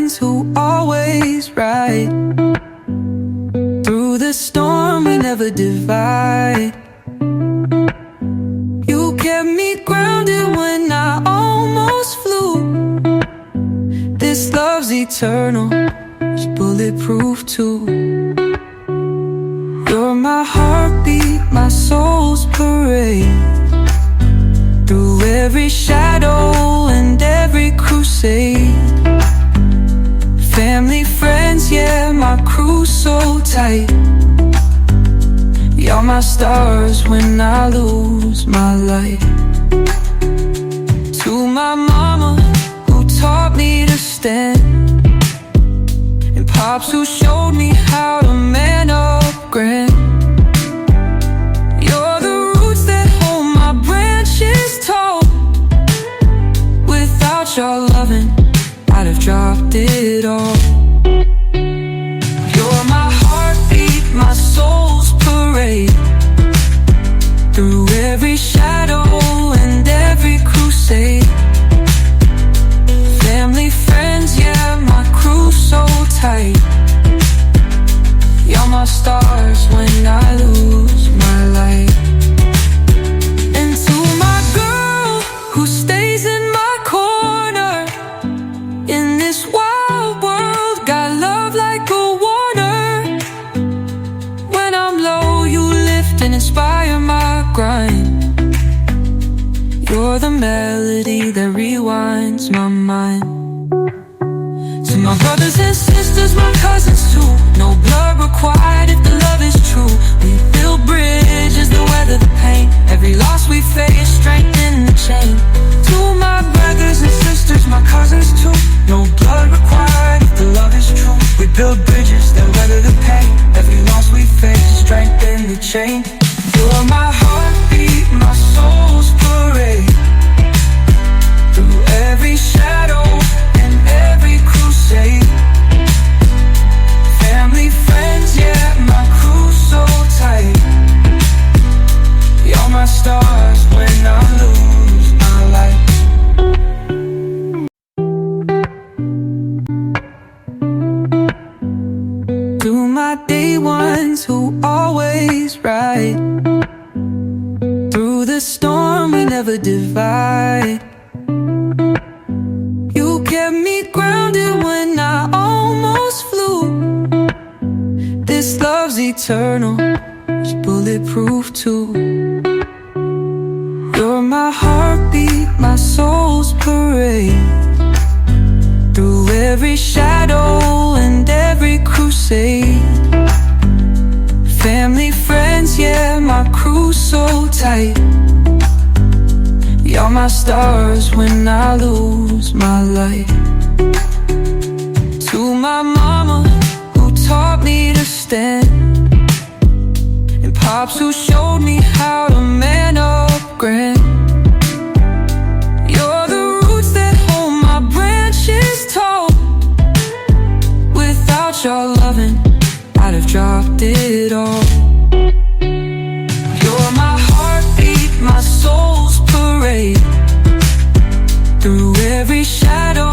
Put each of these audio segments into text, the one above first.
ones who always ride through the storm, we never divide. You kept me grounded when I almost flew. This love's eternal, it's bulletproof too. You're my heartbeat, my soul's parade, through every shadow and every crusade. Family, friends, yeah, my crew's so tight. You're my stars when I lose my light. To my mama, who taught me to stand, and pops who showed me how to man up grand. You're the roots that hold my branches tall. Without your loving, I'd have dropped it all. You're my heartbeat, my soul's parade, through every shadow and every crusade. Family, friends, yeah, my crew's so tight. You're my stars when I lose my light. And to my girl who stays in my corner, in this wild world, got love like a water. When I'm low, you lift and inspire my grind. You're the melody that rewinds my mind. To my brothers and sisters, my cousins too, no blood required if the love is true. We build bridges that weather the pain. Every loss we face, strengthen the chain. To my brothers and sisters, my cousins too, no blood required if the love is true. We build bridges that weather the pain. Every loss we face, strengthen the chain. You're my heartbeat, my soul's parade, through every shadow and every crusade. Family, friends, yeah, my crew's so tight. You're my stars when I lose my light. To my day ones who always ride through the storm, we never divide. You kept me grounded when I almost flew. This love's eternal, it's bulletproof too. You're my heartbeat, my soul's parade, through every shadow and every crusade. Family, friends, yeah, my crew's so tight. You're my stars when I lose my light. To my mama, who taught me to stand, and pops who showed me how to man up grand. You're the roots that hold my branches tall. Without your loving, I'd have dropped it all. You're my heartbeat, my soul's parade, through every shadow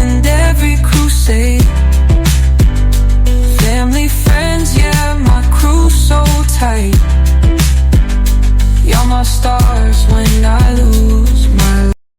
and every crusade. Family, friends, yeah, my crew's so tight. You're my stars